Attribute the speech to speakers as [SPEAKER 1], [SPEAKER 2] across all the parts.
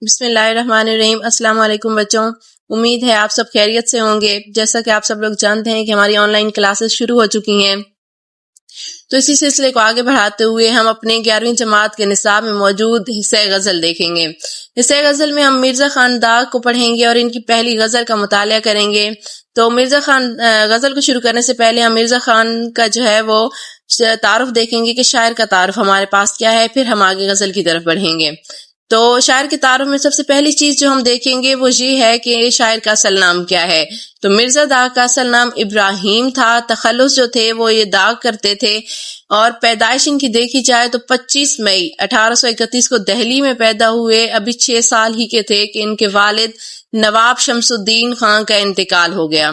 [SPEAKER 1] بسم اللہ الرحمن الرحیم۔ السلام علیکم بچوں، امید ہے آپ سب خیریت سے ہوں گے۔ جیسا کہ آپ سب لوگ جانتے ہیں کہ ہماری آن لائن کلاسز شروع ہو چکی ہیں، تو اسی سلسلے کو آگے بڑھاتے ہوئے ہم اپنے 11ویں جماعت کے نصاب میں موجود حصہ غزل دیکھیں گے۔ حصہ غزل میں ہم مرزا خان داغ کو پڑھیں گے اور ان کی پہلی غزل کا مطالعہ کریں گے۔ تو مرزا خان غزل کو شروع کرنے سے پہلے ہم مرزا خان کا جو ہے وہ تعارف دیکھیں گے کہ شاعر کا تعارف ہمارے پاس کیا ہے، پھر ہم آگے غزل کی طرف بڑھیں گے۔ تو شاعر کے تعارف میں سب سے پہلی چیز جو ہم دیکھیں گے وہ یہ ہے کہ شاعر کا اصل نام کیا ہے۔ تو مرزا داغ کا اصل نام ابراہیم تھا، تخلص جو تھے وہ یہ داغ کرتے تھے، اور پیدائش ان کی دیکھی جائے تو 25 مئی 1831 کو دہلی میں پیدا ہوئے۔ ابھی 6 سال ہی کے تھے کہ ان کے والد نواب شمس الدین خان کا انتقال ہو گیا۔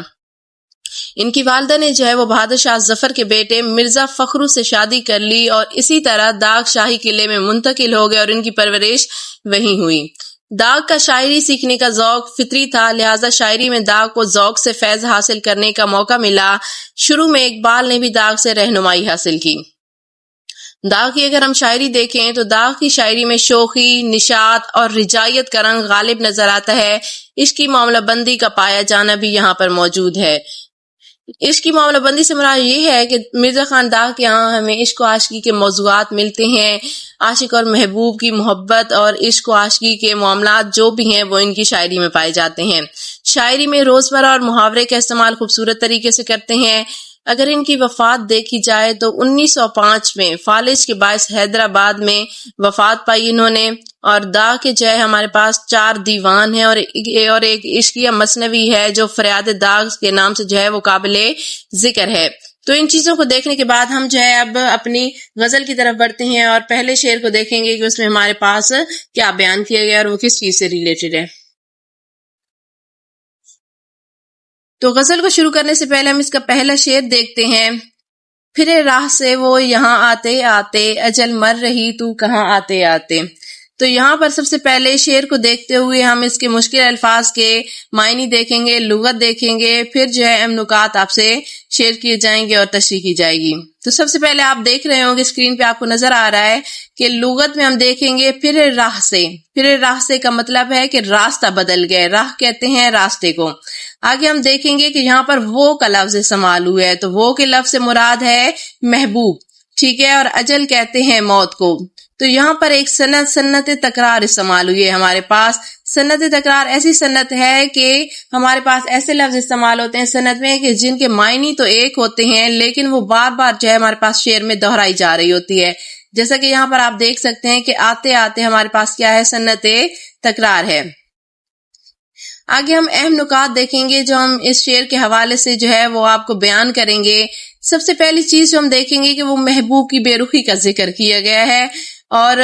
[SPEAKER 1] ان کی والدہ نے جو ہے وہ بہادر شاہ ظفر کے بیٹے مرزا فخرو سے شادی کر لی، اور اسی طرح داغ شاہی قلعے میں منتقل ہو گئے اور ان کی پرورش وہیں ہوئی۔ داغ کا شاعری سیکھنے کا ذوق فطری تھا، لہٰذا شاعری میں داغ کو ذوق سے فیض حاصل کرنے کا موقع ملا۔ شروع میں اقبال نے بھی داغ سے رہنمائی حاصل کی۔ داغ کی اگر ہم شاعری دیکھیں تو داغ کی شاعری میں شوخی، نشاط اور رجائیت کا رنگ غالب نظر آتا ہے۔ عشق کی معاملہ بندی کا پایا جانا بھی یہاں پر موجود ہے۔ عشق کی معاملہ بندی سے مراد یہ ہے کہ مرزا خان داغ کے یہاں ہمیں عشق و عاشقی کے موضوعات ملتے ہیں۔ عاشق اور محبوب کی محبت اور عشق و عاشقی کے معاملات جو بھی ہیں وہ ان کی شاعری میں پائے جاتے ہیں۔ شاعری میں روزمرہ اور محاورے کا استعمال خوبصورت طریقے سے کرتے ہیں۔ اگر ان کی وفات دیکھی جائے تو 1905 میں فالج کے باعث حیدرآباد میں وفات پائی انہوں نے، اور داغ کے جو ہے ہمارے پاس 4 دیوان ہیں اور ایک عشقیہ مثنوی ہے جو فریاد داغ کے نام سے جو ہے وہ قابل ذکر ہے۔ تو ان چیزوں کو دیکھنے کے بعد ہم جو ہے اب اپنی غزل کی طرف بڑھتے ہیں اور پہلے شعر کو دیکھیں گے کہ اس میں ہمارے پاس کیا بیان کیا گیا اور وہ کس چیز سے ریلیٹڈ ہے۔ تو غزل کو شروع کرنے سے پہلے ہم اس کا پہلا شعر دیکھتے ہیں۔ پھرے راہ سے وہ یہاں آتے آتے، اجل مر رہی تو کہاں آتے آتے۔ تو یہاں پر سب سے پہلے شعر کو دیکھتے ہوئے ہم اس کے مشکل الفاظ کے معنی دیکھیں گے، لغت دیکھیں گے، پھر جو ہے اہم نکات آپ سے شیئر کیے جائیں گے اور تشریح کی جائے گی۔ تو سب سے پہلے آپ دیکھ رہے ہوں گے اسکرین پہ آپ کو نظر آ رہا ہے کہ لغت میں ہم دیکھیں گے پھر راہ سے۔ پھر راہ سے کا مطلب ہے کہ راستہ بدل گئے، راہ کہتے ہیں راستے کو۔ آگے ہم دیکھیں گے کہ یہاں پر وہ کا لفظ استعمال ہوا ہے، تو وہ کے لفظ سے مراد ہے محبوب، ٹھیک ہے، اور اجل کہتے ہیں موت کو۔ تو یہاں پر ایک سنت تکرار استعمال ہوئی ہے ہمارے پاس۔ سنت تکرار ایسی سنت ہے کہ ہمارے پاس ایسے لفظ استعمال ہوتے ہیں سنت میں کہ جن کے معنی تو ایک ہوتے ہیں لیکن وہ بار بار جو ہے ہمارے پاس شعر میں دہرائی جا رہی ہوتی ہے۔ جیسا کہ یہاں پر آپ دیکھ سکتے ہیں کہ آتے آتے ہمارے پاس کیا ہے، سنت تکرار ہے۔ آگے ہم اہم نکات دیکھیں گے جو ہم اس شعر کے حوالے سے جو ہے وہ آپ کو بیان کریں گے۔ سب سے پہلی چیز جو ہم دیکھیں گے کہ وہ محبوب کی بے رخی کا ذکر کیا گیا ہے، اور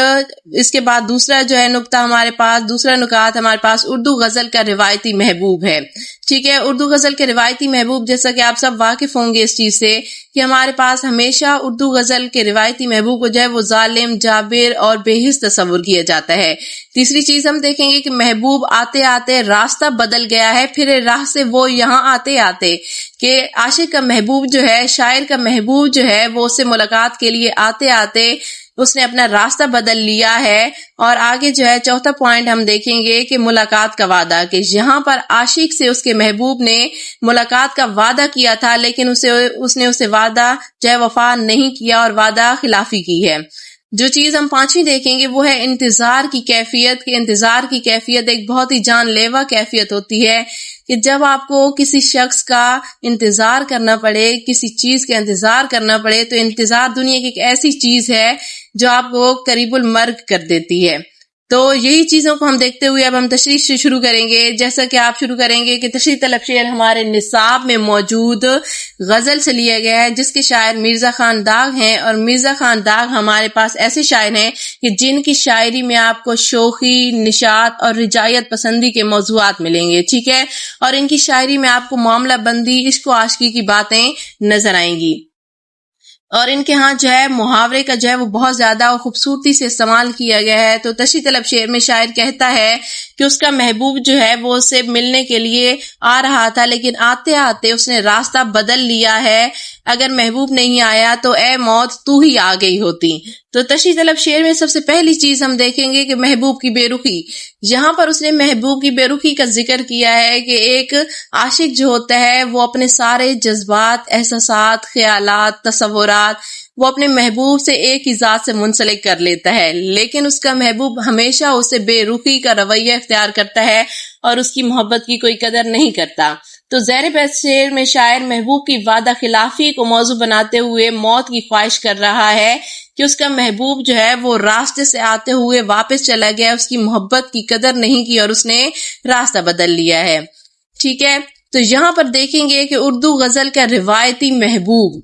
[SPEAKER 1] اس کے بعد دوسرا جو ہے نکتہ ہمارے پاس، دوسرا نکات ہمارے پاس اردو غزل کا روایتی محبوب ہے، ٹھیک ہے۔ اردو غزل کے روایتی محبوب، جیسا کہ آپ سب واقف ہوں گے اس چیز سے کہ ہمارے پاس ہمیشہ اردو غزل کے روایتی محبوب کو جو ہے وہ ظالم، جابر اور بے حس تصور کیا جاتا ہے۔ تیسری چیز ہم دیکھیں گے کہ محبوب آتے آتے راستہ بدل گیا ہے، پھر راہ سے وہ یہاں آتے آتے، کہ عاشق کا محبوب جو ہے، شاعر کا محبوب جو ہے وہ اس سے ملاقات کے لیے آتے آتے اس نے اپنا راستہ بدل لیا ہے۔ اور آگے جو ہے چوتھا پوائنٹ ہم دیکھیں گے کہ ملاقات کا وعدہ، کہ یہاں پر عاشق سے اس کے محبوب نے ملاقات کا وعدہ کیا تھا لیکن اس نے اسے وعدہ جو ہے وفا نہیں کیا اور وعدہ خلافی کی ہے۔ جو چیز ہم پانچویں دیکھیں گے وہ ہے انتظار کی کیفیت، کہ انتظار کی کیفیت ایک بہت ہی جان لیوا کیفیت ہوتی ہے کہ جب آپ کو کسی شخص کا انتظار کرنا پڑے، کسی چیز کا انتظار کرنا پڑے، تو انتظار دنیا کی ایک ایسی چیز ہے جو آپ کو قریب المرگ کر دیتی ہے۔ تو یہی چیزوں کو ہم دیکھتے ہوئے اب ہم تشریح سے شروع کریں گے۔ جیسا کہ آپ شروع کریں گے کہ تشریح طلب شعر ہمارے نصاب میں موجود غزل سے لیا گیا ہے جس کے شاعر مرزا خان داغ ہیں، اور مرزا خان داغ ہمارے پاس ایسے شاعر ہیں کہ جن کی شاعری میں آپ کو شوخی، نشاط اور رجائیت پسندی کے موضوعات ملیں گے، ٹھیک ہے، اور ان کی شاعری میں آپ کو معاملہ بندی، عشق و عاشقی کی باتیں نظر آئیں گی، اور ان کے ہاں جو ہے محاورے کا جو ہے وہ بہت زیادہ خوبصورتی سے استعمال کیا گیا ہے۔ تو تشریح طلب شعر میں شاعر کہتا ہے کہ اس کا محبوب جو ہے وہ اسے ملنے کے لیے آ رہا تھا لیکن آتے آتے اس نے راستہ بدل لیا ہے، اگر محبوب نہیں آیا تو اے موت تو ہی آ گئی ہوتی۔ تو تشریح طلب شعر میں سب سے پہلی چیز ہم دیکھیں گے کہ محبوب کی بے رخی۔ یہاں پر اس نے محبوب کی بے رخی کا ذکر کیا ہے کہ ایک عاشق جو ہوتا ہے وہ اپنے سارے جذبات، احساسات، خیالات، تصورات وہ اپنے محبوب سے ایک ہی ذات سے منسلک کر لیتا ہے، لیکن اس کا محبوب ہمیشہ اسے بے رخی کا رویہ اختیار کرتا ہے اور اس کی محبت کی کوئی قدر نہیں کرتا۔ تو زیر بیت شعر میں شاعر محبوب کی وعدہ خلافی کو موضوع بناتے ہوئے موت کی خواہش کر رہا ہے کہ اس کا محبوب جو ہے وہ راستے سے آتے ہوئے واپس چلا گیا، اس کی محبت کی قدر نہیں کی اور اس نے راستہ بدل لیا ہے۔ ٹھیک ہے، تو یہاں پر دیکھیں گے کہ اردو غزل کا روایتی محبوب،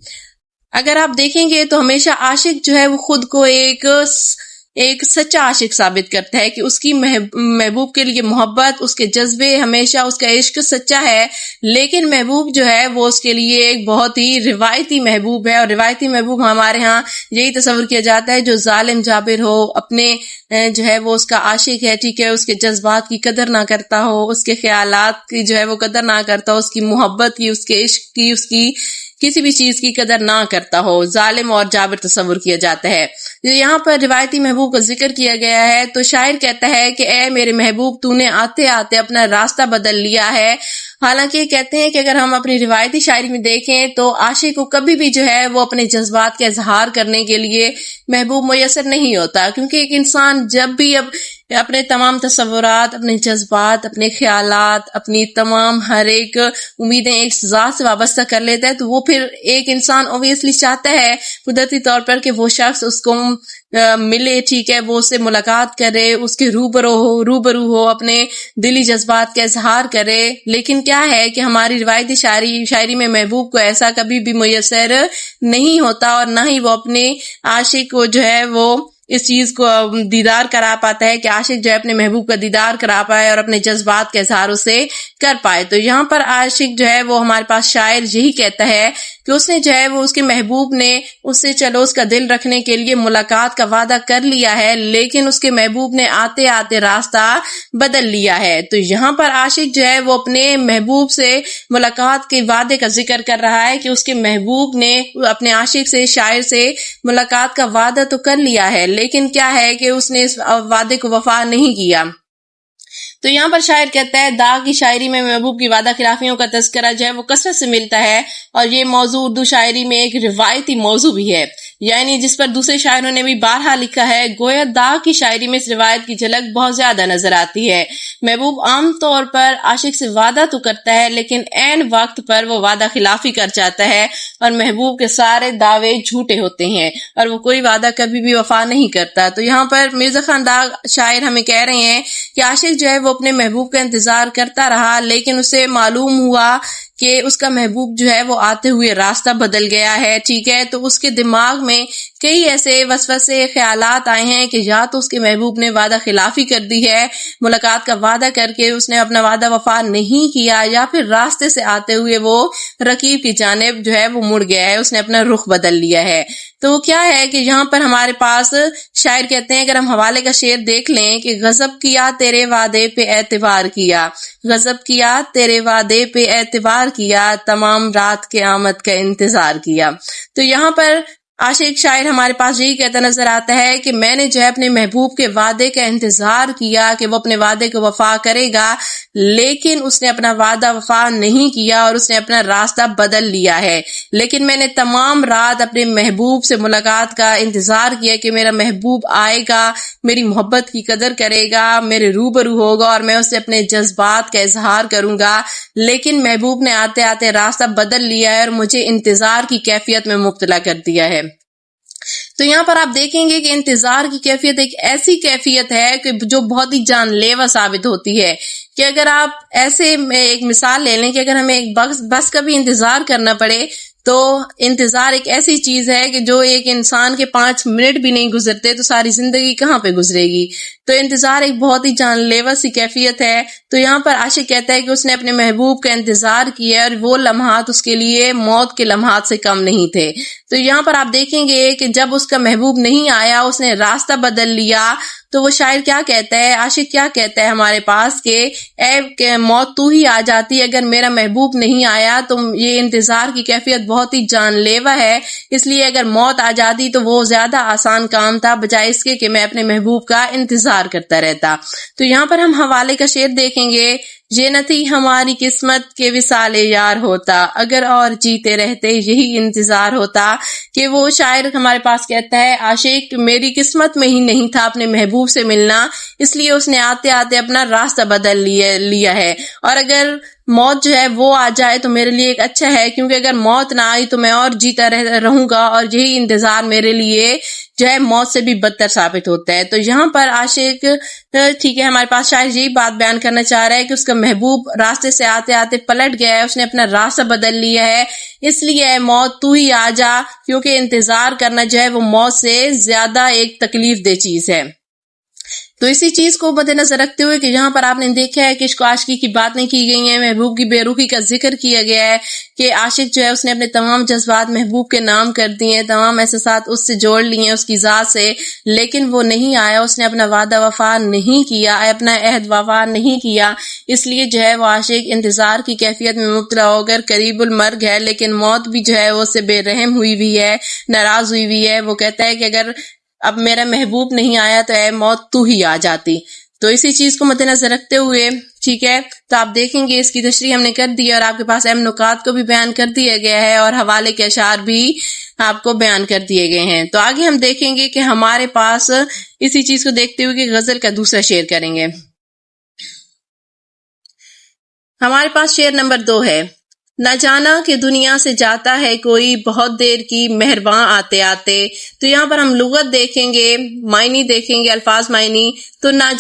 [SPEAKER 1] اگر آپ دیکھیں گے تو ہمیشہ عاشق جو ہے وہ خود کو ایک سچا عاشق ثابت کرتا ہے کہ اس کی محبوب کے لیے محبت، اس کے جذبے، ہمیشہ اس کا عشق سچا ہے، لیکن محبوب جو ہے وہ اس کے لیے ایک بہت ہی روایتی محبوب ہے، اور روایتی محبوب ہمارے ہاں یہی تصور کیا جاتا ہے جو ظالم جابر ہو، اپنے جو ہے وہ اس کا عاشق ہے، ٹھیک ہے، اس کے جذبات کی قدر نہ کرتا ہو، اس کے خیالات کی جو ہے وہ قدر نہ کرتا ہو، اس کی محبت کی، اس کے عشق کی، اس کی کسی بھی چیز کی قدر نہ کرتا ہو، ظالم اور جابر تصور کیا جاتا ہے۔ یہاں پر روایتی محبوب کا ذکر کیا گیا ہے تو شاعر کہتا ہے کہ اے میرے محبوب تو نے آتے آتے اپنا راستہ بدل لیا ہے۔ حالانکہ کہتے ہیں کہ اگر ہم اپنی روایتی شاعری میں دیکھیں تو عاشق کو کبھی بھی جو ہے وہ اپنے جذبات کا اظہار کرنے کے لیے محبوب میسر نہیں ہوتا، کیونکہ ایک انسان جب بھی اپنے تمام تصورات، اپنے جذبات، اپنے خیالات، اپنی تمام ہر ایک امیدیں ایک ذات سے وابستہ کر لیتا ہے تو وہ پھر ایک انسان اوبویسلی چاہتا ہے قدرتی طور پر کہ وہ شخص اس کو ملے، ٹھیک ہے، وہ اس سے ملاقات کرے، اس کے روبرو ہو، اپنے دلی جذبات کا اظہار کرے، لیکن کیا ہے کہ ہماری روایتی شاعری میں محبوب کو ایسا کبھی بھی میسر نہیں ہوتا، اور نہ ہی وہ اپنے عاشق کو جو ہے وہ اس چیز کو دیدار کرا پاتا ہے کہ عاشق جو ہے اپنے محبوب کا دیدار کرا پائے اور اپنے جذبات کا اظہار اسے کر پائے۔ تو یہاں پر عاشق جو ہے وہ ہمارے پاس شاعر یہی کہتا ہے کہ اس نے جو ہے وہ اس کے محبوب نے اس سے چلو اس کا دل رکھنے کے لیے ملاقات کا وعدہ کر لیا ہے، لیکن اس کے محبوب نے آتے آتے راستہ بدل لیا ہے۔ تو یہاں پر عاشق جو ہے وہ اپنے محبوب سے ملاقات کے وعدے کا ذکر کر رہا ہے کہ اس کے محبوب نے اپنے عاشق سے، شاعر سے ملاقات کا وعدہ تو کر لیا ہے، لیکن کیا ہے کہ اس نے اس وعدے کو وفا نہیں کیا۔ تو یہاں پر شاعر کہتا ہے داغ کی شاعری میں محبوب کی وعدہ خلافیوں کا تذکرہ جو ہے وہ کثرت سے ملتا ہے، اور یہ موضوع اردو شاعری میں ایک روایتی موضوع بھی ہے، یعنی جس پر دوسرے شاعروں نے بھی بارہا لکھا ہے۔ گویا داغ کی شاعری میں اس روایت کی جھلک بہت زیادہ نظر آتی ہے۔ محبوب عام طور پر عاشق سے وعدہ تو کرتا ہے، لیکن عین وقت پر وہ وعدہ خلافی کر جاتا ہے، اور محبوب کے سارے دعوے جھوٹے ہوتے ہیں اور وہ کوئی وعدہ کبھی بھی وفا نہیں کرتا۔ تو یہاں پر مرزا خان داغ شاعر ہمیں کہہ رہے ہیں کہ عاشق جو ہے وہ اپنے محبوب کا انتظار کرتا رہا، لیکن اسے معلوم ہوا کہ اس کا محبوب جو ہے وہ آتے ہوئے راستہ بدل گیا ہے، ٹھیک ہے، تو اس کے دماغ میں کئی ایسے وسوسے خیالات آئے ہیں کہ یا تو اس کے محبوب نے وعدہ خلافی کر دی ہے، ملاقات کا وعدہ کر کے اس نے اپنا وعدہ وفا نہیں کیا، یا پھر راستے سے آتے ہوئے وہ رقیب کی جانب جو ہے وہ مڑ گیا ہے، اس نے اپنا رخ بدل لیا ہے۔ تو کیا ہے کہ یہاں پر ہمارے پاس شاعر کہتے ہیں، اگر ہم حوالے کا شعر دیکھ لیں کہ غضب کیا تیرے وعدے پہ اعتبار کیا، غضب کیا تیرے وعدے پہ اعتبار کیا، تمام رات قیامت کا انتظار کیا۔ تو یہاں پر عاشق شاعر ہمارے پاس یہی کہتا نظر آتا ہے کہ میں نے جو ہے اپنے محبوب کے وعدے کا انتظار کیا کہ وہ اپنے وعدے کو وفا کرے گا، لیکن اس نے اپنا وعدہ وفا نہیں کیا اور اس نے اپنا راستہ بدل لیا ہے۔ لیکن میں نے تمام رات اپنے محبوب سے ملاقات کا انتظار کیا کہ میرا محبوب آئے گا، میری محبت کی قدر کرے گا، میرے روبرو ہوگا اور میں اس سے اپنے جذبات کا اظہار کروں گا، لیکن محبوب نے آتے آتے راستہ بدل لیا ہے اور مجھے انتظار کی کیفیت میں مبتلا کر دیا ہے۔ تو یہاں پر آپ دیکھیں گے کہ انتظار کی کیفیت ایک ایسی کیفیت ہے کہ جو بہت ہی جان لیوا ثابت ہوتی ہے، کہ اگر آپ ایسے ایک مثال لے لیں کہ اگر ہمیں ایک بس کا بھی انتظار کرنا پڑے تو انتظار ایک ایسی چیز ہے کہ جو ایک انسان کے 5 منٹ بھی نہیں گزرتے تو ساری زندگی کہاں پہ گزرے گی۔ تو انتظار ایک بہت ہی جان لیوا سی کیفیت ہے۔ تو یہاں پر عاشق کہتا ہے کہ اس نے اپنے محبوب کا انتظار کیا اور وہ لمحات اس کے لیے موت کے لمحات سے کم نہیں تھے۔ تو یہاں پر آپ دیکھیں گے کہ جب اس کا محبوب نہیں آیا، اس نے راستہ بدل لیا تو وہ شاعر کیا کہتا ہے، عاشق کیا کہتا ہے ہمارے پاس کہ موت تو ہی آ جاتی اگر میرا محبوب نہیں آیا، تو یہ انتظار کی کیفیت بہت ہی جان لیوا ہے، اس لیے اگر موت آ جاتی تو وہ زیادہ آسان کام تھا بجائے اس کے کہ میں اپنے محبوب کا انتظار کرتا رہتا۔ تو یہاں پر ہم حوالے کا شعر دیکھیں گے، یہ نہ تھی ہماری قسمت کے وصال یار ہوتا، اگر اور جیتے رہتے یہی انتظار ہوتا، کہ وہ شاعر ہمارے پاس کہتا ہے عاشق میری قسمت میں ہی نہیں تھا اپنے محبوب سے ملنا، اس لیے اس نے آتے آتے اپنا راستہ بدل لیا ہے، اور اگر موت جو ہے وہ آ جائے تو میرے لیے ایک اچھا ہے، کیونکہ اگر موت نہ آئی تو میں اور جیتا رہوں گا، اور یہی انتظار میرے لیے جو ہے موت سے بھی بدتر ثابت ہوتا ہے۔ تو یہاں پر عاشق ٹھیک ہے ہمارے پاس شاعر یہی بات بیان کرنا چاہ رہا ہے کہ اس کا محبوب راستے سے آتے آتے پلٹ گیا ہے، اس نے اپنا راستہ بدل لیا ہے، اس لیے اے موت تو ہی آ جا، کیونکہ انتظار کرنا جو ہے وہ موت سے زیادہ ایک تکلیف دہ چیز ہے۔ تو اسی چیز کو مد نظر رکھتے ہوئے کہ یہاں پر آپ نے دیکھا ہے کہ عشق و عاشقی کی باتیں کی گئی ہیں، محبوب کی بے رخی کا ذکر کیا گیا ہے کہ عاشق جو ہے اس نے اپنے تمام جذبات محبوب کے نام کر دیے ہیں، تمام احساسات اس سے جوڑ لیے ہیں اس کی ذات سے، لیکن وہ نہیں آیا، اس نے اپنا وعدہ وفا نہیں کیا، اپنا عہد وفا نہیں کیا، اس لیے جو ہے وہ عاشق انتظار کی کیفیت میں مبتلا ہو کر قریب المرگ ہے، لیکن موت بھی جو ہے وہ اس سے بے رحم ہوئی ہوئی ہے، ناراض ہوئی ہوئی ہے۔ وہ کہتا ہے کہ اگر اب میرا محبوب نہیں آیا تو اے موت تو ہی آ جاتی۔ تو اسی چیز کو مد نظر رکھتے ہوئے ٹھیک ہے تو آپ دیکھیں گے اس کی تشریح ہم نے کر دی اور آپ کے پاس اہم نکات کو بھی بیان کر دیا گیا ہے اور حوالے کے اشعار بھی آپ کو بیان کر دیے گئے ہیں۔ تو آگے ہم دیکھیں گے کہ ہمارے پاس اسی چیز کو دیکھتے ہوئے کہ غزل کا دوسرا شعر کریں گے۔ ہمارے پاس شعر نمبر 2 ہے، نہ جانا کہ دنیا سے جاتا ہے کوئی بہت دیر کی مہرباں آتے آتے۔ تو یہاں پر ہم لغت دیکھیں گے، معنی دیکھیں گے، الفاظ معنی۔ تو نہ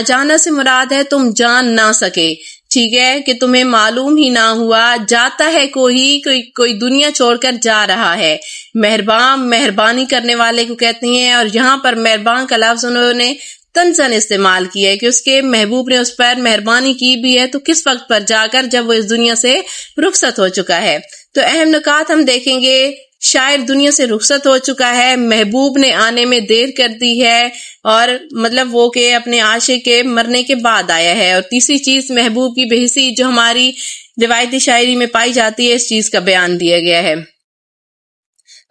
[SPEAKER 1] جانا سے مراد ہے تم جان نہ سکے، ٹھیک ہے، کہ تمہیں معلوم ہی نہ ہوا، جاتا ہے کوئی دنیا چھوڑ کر جا رہا ہے۔ مہرباں مہربانی کرنے والے کو کہتے ہیں، اور یہاں پر مہرباں کا لفظ انہوں نے تنزن استعمال کیا ہے کہ اس کے محبوب نے اس پر مہربانی کی بھی ہے، تو کس وقت پر جا کر جب وہ اس دنیا سے رخصت ہو چکا ہے۔ تو اہم نکات ہم دیکھیں گے، شاعر دنیا سے رخصت ہو چکا ہے، محبوب نے آنے میں دیر کر دی ہے، اور مطلب وہ کہ اپنے عاشق کے مرنے کے بعد آیا ہے۔ اور تیسری چیز محبوب کی بے حسی جو ہماری روایتی شاعری میں پائی جاتی ہے، اس چیز کا بیان دیا گیا ہے۔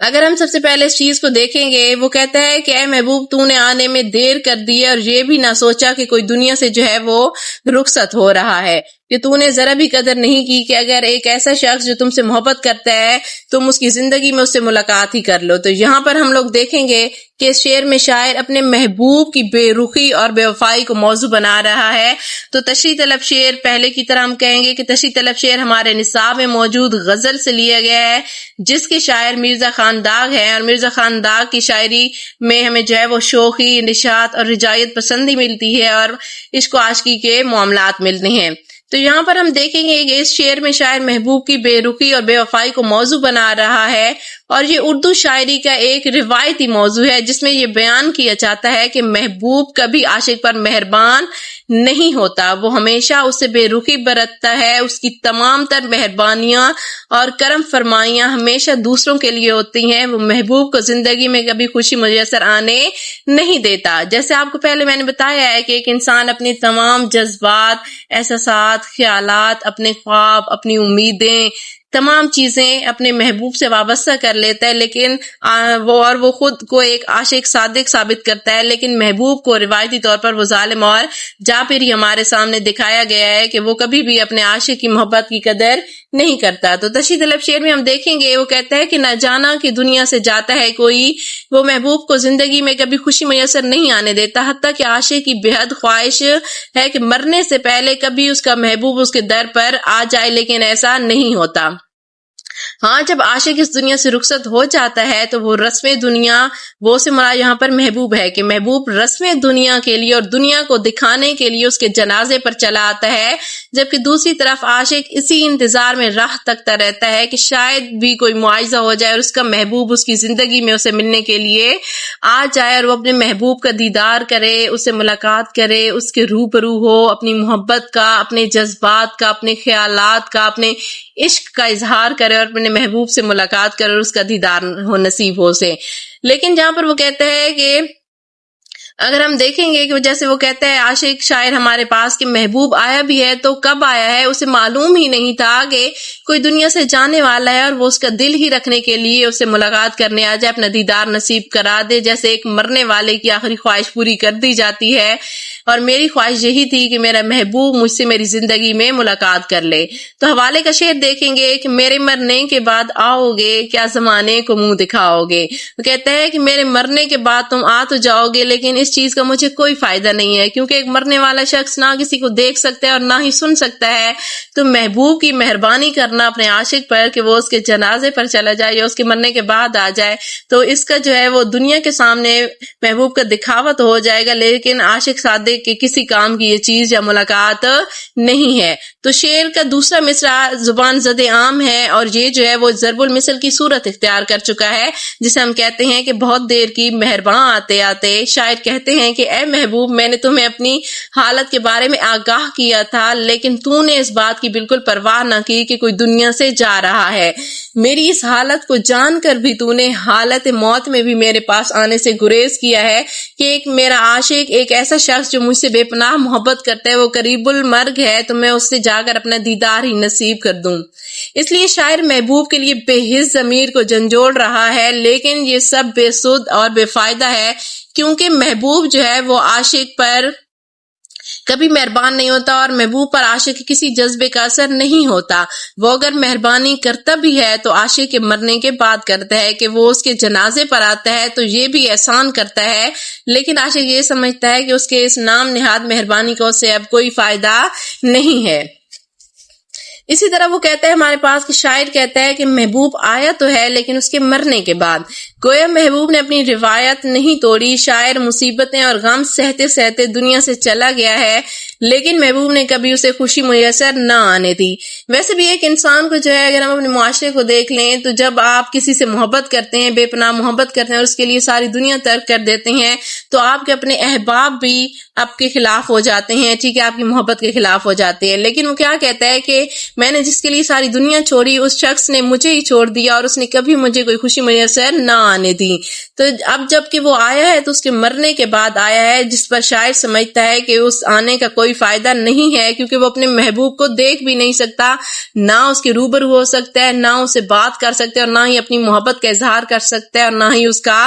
[SPEAKER 1] اگر ہم سب سے پہلے اس چیز کو دیکھیں گے، وہ کہتا ہے کہ اے محبوب تو نے آنے میں دیر کر دی ہے اور یہ بھی نہ سوچا کہ کوئی دنیا سے جو ہے وہ رخصت ہو رہا ہے، کہ تو نے ذرا بھی قدر نہیں کی کہ اگر ایک ایسا شخص جو تم سے محبت کرتا ہے تم اس کی زندگی میں اس سے ملاقات ہی کر لو۔ تو یہاں پر ہم لوگ دیکھیں گے کہ اس شعر میں شاعر اپنے محبوب کی بے رخی اور بے وفائی کو موضوع بنا رہا ہے۔ تو تشریح طلب شعر پہلے کی طرح ہم کہیں گے کہ تشریح طلب شعر ہمارے نصاب میں موجود غزل سے لیا گیا ہے، جس کے شاعر مرزا خان داغ ہے، اور مرزا خان داغ کی شاعری میں ہمیں جو ہے وہ شوخی، نشاط اور رجایت پسندی ملتی ہے اور عشق و عاشقی کے معاملات ملتے ہیں۔ تو یہاں پر ہم دیکھیں گے کہ اس شعر میں شاعر محبوب کی بے رخی اور بے وفائی کو موضوع بنا رہا ہے، اور یہ اردو شاعری کا ایک روایتی موضوع ہے جس میں یہ بیان کیا جاتا ہے کہ محبوب کبھی عاشق پر مہربان نہیں ہوتا، وہ ہمیشہ اس سے بے رخی برتتا ہے، اس کی تمام تر مہربانیاں اور کرم فرمائیاں ہمیشہ دوسروں کے لیے ہوتی ہیں، وہ محبوب کو زندگی میں کبھی خوشی میسر آنے نہیں دیتا۔ جیسے آپ کو پہلے میں نے بتایا ہے کہ ایک انسان اپنی تمام جذبات، احساسات، خیالات، اپنے خواب، اپنی امیدیں، تمام چیزیں اپنے محبوب سے وابستہ کر لیتا ہے، لیکن وہ خود کو ایک عاشق صادق ثابت کرتا ہے، لیکن محبوب کو روایتی طور پر وہ ظالم اور جابری ہمارے سامنے دکھایا گیا ہے کہ وہ کبھی بھی اپنے عاشق کی محبت کی قدر نہیں کرتا۔ تو تشریح طلب شعر میں ہم دیکھیں گے، وہ کہتا ہے کہ نہ جانا کہ دنیا سے جاتا ہے کوئی، وہ محبوب کو زندگی میں کبھی خوشی میسر نہیں آنے دیتا، حتیٰ کہ عاشق کی بے حد خواہش ہے کہ مرنے سے پہلے کبھی اس کا محبوب اس کے در پر آ جائے، لیکن ایسا نہیں ہوتا۔ ہاں جب عاشق اس دنیا سے رخصت ہو جاتا ہے تو وہ رسم دنیا، وہ سے مراد یہاں پر محبوب ہے کہ محبوب رسم دنیا کے لیے اور دنیا کو دکھانے کے لیے اس کے جنازے پر چلا آتا ہے، جبکہ دوسری طرف عاشق اسی انتظار میں راہ تکتا رہتا ہے کہ شاید بھی کوئی معاوضہ ہو جائے اور اس کا محبوب اس کی زندگی میں اسے ملنے کے لیے آ جائے اور وہ اپنے محبوب کا دیدار کرے، اس سے ملاقات کرے، اس کے روبرو ہو، اپنی محبت کا، اپنے جذبات کا، اپنے خیالات کا، اپنے عشق کا اظہار کرے اور اپنے محبوب سے ملاقات کرے اور اس کا دیدار ہو نصیب ہو اسے۔ لیکن جہاں پر وہ کہتا ہے کہ اگر ہم دیکھیں گے کہ جیسے وہ کہتا ہے عاشق شاعر ہمارے پاس کہ محبوب آیا بھی ہے تو کب آیا ہے، اسے معلوم ہی نہیں تھا کہ کوئی دنیا سے جانے والا ہے اور وہ اس کا دل ہی رکھنے کے لیے اسے ملاقات کرنے آ جائے، اپنا دیدار نصیب کرا دے، جیسے ایک مرنے والے کی آخری خواہش پوری کر دی جاتی ہے۔ اور میری خواہش یہی تھی کہ میرا محبوب مجھ سے میری زندگی میں ملاقات کر لے۔ تو حوالے کا شعر دیکھیں گے کہ میرے مرنے کے بعد آؤ گے، کیا زمانے کو منہ دکھاؤ گے۔ وہ کہتا ہے کہ میرے مرنے کے بعد تم آ تو جاؤ گے، لیکن اس چیز کا مجھے کوئی فائدہ نہیں ہے، کیونکہ ایک مرنے والا شخص نہ کسی کو دیکھ سکتا ہے اور نہ ہی سن سکتا ہے۔ تو محبوب کی مہربانی کرنا اپنے عاشق پر کہ وہ اس کے جنازے پر چلا جائے یا اس کے مرنے کے بعد آ جائے، تو اس کا جو ہے وہ دنیا کے سامنے محبوب کا دکھاوا تو ہو جائے گا، لیکن عاشق صادق کے کسی کام کی یہ چیز یا ملاقات نہیں ہے۔ تو شعر کا دوسرا مصرع زبان زد عام ہے اور یہ جو ہے وہ ضرب المثل کی صورت اختیار کر چکا ہے، جسے ہم کہتے ہیں کہ بہت دیر کی مہرباں آتے آتے۔ شاعر کہتے ہیں کہ اے محبوب، میں نے تمہیں اپنی حالت کے بارے میں آگاہ کیا تھا، لیکن تو نے اس بات کی بالکل پرواہ نہ کی کہ کوئی دنیا سے جا رہا ہے۔ میری اس حالت کو جان کر بھی تو نے حالت موت میں بھی میرے پاس آنے سے گریز کیا ہے کہ ایک میرا عاشق، ایک ایسا شخص جو مجھ سے بے پناہ محبت کرتا ہے، وہ قریب المرگ ہے، تو میں اس سے جا کر اپنا دیدار ہی نصیب کر دوں۔ اس لیے شاعر محبوب کے لیے بے حس ضمیر کو جھنجھوڑ رہا ہے، لیکن یہ سب بے سود اور بے فائدہ ہے، کیونکہ محبوب جو ہے وہ عاشق پر کبھی مہربان نہیں ہوتا اور محبوب پر عاشق کے کسی جذبے کا اثر نہیں ہوتا۔ وہ اگر مہربانی کرتا بھی ہے تو عاشق کے مرنے کے بعد کرتا ہے کہ وہ اس کے جنازے پر آتا ہے تو یہ بھی احسان کرتا ہے، لیکن عاشق یہ سمجھتا ہے کہ اس کے اس نام نہاد مہربانی کا اسے اب کوئی فائدہ نہیں ہے۔ اسی طرح وہ کہتا ہے ہمارے پاس کہ شاعر کہتا ہے کہ محبوب آیا تو ہے لیکن اس کے مرنے کے بعد۔ گویا محبوب نے اپنی روایت نہیں توڑی، شاعر مصیبتیں اور غم سہتے سہتے دنیا سے چلا گیا ہے، لیکن محبوب نے کبھی اسے خوشی میسر نہ آنے دی۔ ویسے بھی ایک انسان کو جو ہے، اگر ہم اپنے معاشرے کو دیکھ لیں تو جب آپ کسی سے محبت کرتے ہیں، بے پناہ محبت کرتے ہیں اور اس کے لیے ساری دنیا ترک کر دیتے ہیں، تو آپ کے اپنے احباب بھی آپ کے خلاف ہو جاتے ہیں، ٹھیک ہے، آپ کی محبت کے خلاف ہو جاتے ہیں۔ لیکن وہ کیا کہتا ہے کہ میں نے جس کے لیے ساری دنیا چھوڑی، اس شخص نے مجھے ہی چھوڑ دیا اور اس نے کبھی مجھے کوئی خوشی میسر نہ آنے دی۔ تو اب جب کہ وہ آیا ہے تو اس کے مرنے کے بعد آیا ہے، جس پر شاعر سمجھتا ہے کہ اس آنے کا کوئی فائدہ نہیں ہے، کیونکہ وہ اپنے محبوب کو دیکھ بھی نہیں سکتا، نہ اس کے روبرو ہو سکتا ہے، نہ اسے بات کر سکتا ہے، اور نہ ہی اپنی محبت کا اظہار کر سکتا ہے، اور نہ ہی اس کا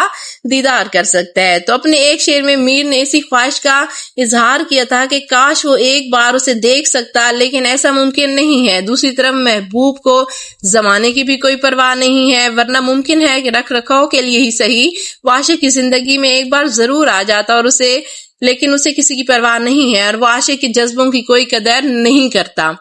[SPEAKER 1] دیدار کر سکتا ہے۔ تو اپنے ایک شعر میں میر نے اسی خواہش کا اظہار کیا تھا کہ کاش وہ ایک بار اسے دیکھ سکتا، لیکن ایسا ممکن نہیں ہے۔ دوسری طرف محبوب کو زمانے کی بھی کوئی پرواہ نہیں ہے، ورنہ ممکن ہے کہ رکھ رکھاؤ کے لیے ہی صحیح وہ عاشق کی زندگی میں ایک بار ضرور آ جاتا، اور لیکن اسے کسی کی پرواہ نہیں ہے اور وہ عاشق کے جذبوں کی کوئی قدر نہیں کرتا۔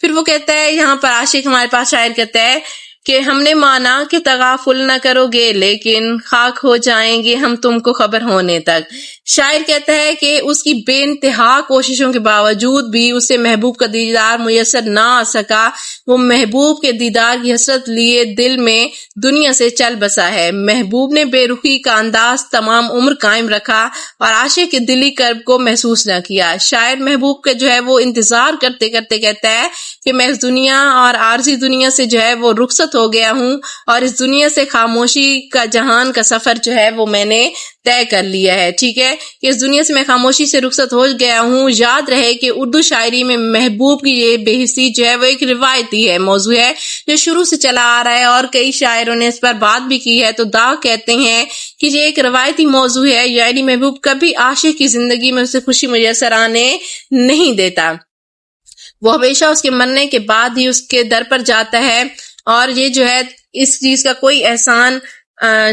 [SPEAKER 1] پھر وہ کہتا ہے یہاں پر عاشق ہمارے پاس شاعر کہتا ہے کہ ہم نے مانا کہ تغافل نہ کرو گے، لیکن خاک ہو جائیں گے ہم تم کو خبر ہونے تک۔ شاعر کہتا ہے کہ اس کی بے انتہا کوششوں کے باوجود بھی اسے محبوب کا دیدار میسر نہ آ سکا۔ وہ محبوب کے دیدار کی حسرت لیے دل میں دنیا سے چل بسا ہے۔ محبوب نے بے رخی کا انداز تمام عمر قائم رکھا اور عاشق کے دلی کرب کو محسوس نہ کیا۔ شاعر محبوب کا جو ہے وہ انتظار کرتے کرتے کہتا ہے کہ میں اس دنیا اور عارضی دنیا سے جو ہے وہ رخصت ہو گیا ہوں، اور اس دنیا سے خاموشی کا جہان کا سفر جو ہے وہ میں نے طے کر لیا ہے، ٹھیک ہے، کہ اس دنیا سے میں خاموشی سے رخصت ہو گیا ہوں۔ یاد رہے کہ اردو شاعری میں محبوب کی یہ بے حسی جو ہے وہ ایک روایتی ہے، موضوع ہے جو شروع سے چلا آ رہا ہے، اور کئی شاعروں نے اس پر بات بھی کی ہے۔ تو داغ کہتے ہیں کہ یہ ایک روایتی موضوع ہے، یعنی محبوب کبھی عاشق کی زندگی میں اسے خوشی میسر آنے نہیں دیتا، وہ ہمیشہ اس کے مرنے کے بعد ہی اس کے در پر جاتا ہے، اور یہ جو ہے اس چیز کا کوئی احسان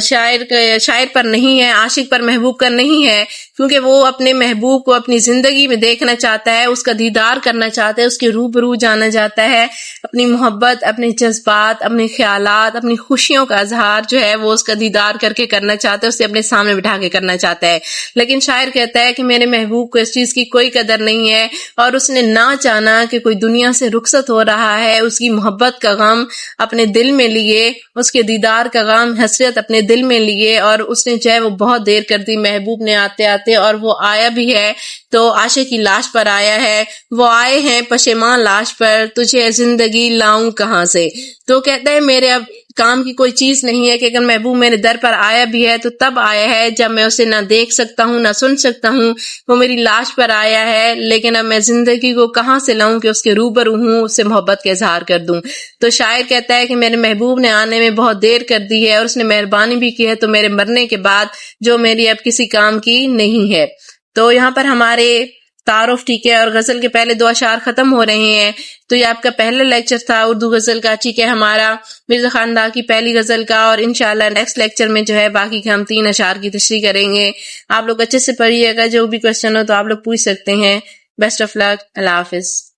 [SPEAKER 1] شاعر پر نہیں ہے، عاشق پر محبوب کا نہیں ہے، کیونکہ وہ اپنے محبوب کو اپنی زندگی میں دیکھنا چاہتا ہے، اس کا دیدار کرنا چاہتا ہے، اس کے روبرو جانا چاہتا ہے، اپنی محبت، اپنے جذبات، اپنے خیالات، اپنی خوشیوں کا اظہار جو ہے وہ اس کا دیدار کر کے کرنا چاہتا ہے، اسے اپنے سامنے بٹھا کے کرنا چاہتا ہے۔ لیکن شاعر کہتا ہے کہ میرے محبوب کو اس چیز کی کوئی قدر نہیں ہے، اور اس نے نہ جانا کہ کوئی دنیا سے رخصت ہو رہا ہے، اس کی محبت کا غم اپنے دل میں لیے، اس کے دیدار کا غم، حسرت اپنے دل میں لیے، اور اس نے جو ہے وہ بہت دیر کر دی محبوب نے آتے آتے، اور وہ آیا بھی ہے تو عاشق کی لاش پر آیا ہے۔ وہ آئے ہیں پشیمان لاش پر، تجھے زندگی لاؤں کہاں سے۔ تو کہتا ہے میرے اب کام کی کوئی چیز نہیں ہے کہ اگر محبوب میرے در پر آیا بھی ہے تو تب آیا ہے جب میں اسے نہ دیکھ سکتا ہوں نہ سن سکتا ہوں. وہ میری لاش پر آیا ہے، لیکن اب میں زندگی کو کہاں سے لاؤں کہ اس کے روبرو ہوں، اس سے محبت کا اظہار کر دوں. تو شاعر کہتا ہے کہ میرے محبوب نے آنے میں بہت دیر کر دی ہے اور اس نے مہربانی بھی کی ہے تو میرے مرنے کے بعد جو میری اب کسی کام کی نہیں ہے. تو یہاں پر ہمارے تعارف ٹھیک ہے اور غزل کے پہلے 2 اشعار ختم ہو رہے ہیں. تو یہ آپ کا پہلا لیکچر تھا اردو غزل کا. ٹھیک ہے، ہمارا مرزا خاندان کی پہلی غزل کا، اور انشاءاللہ نیکسٹ لیکچر میں جو ہے باقی کے ہم 3 اشعار کی تشریح کریں گے. آپ لوگ اچھے سے پڑھیے گا، جو بھی کوشچن ہو تو آپ لوگ پوچھ سکتے ہیں. بیسٹ آف لک. اللہ حافظ.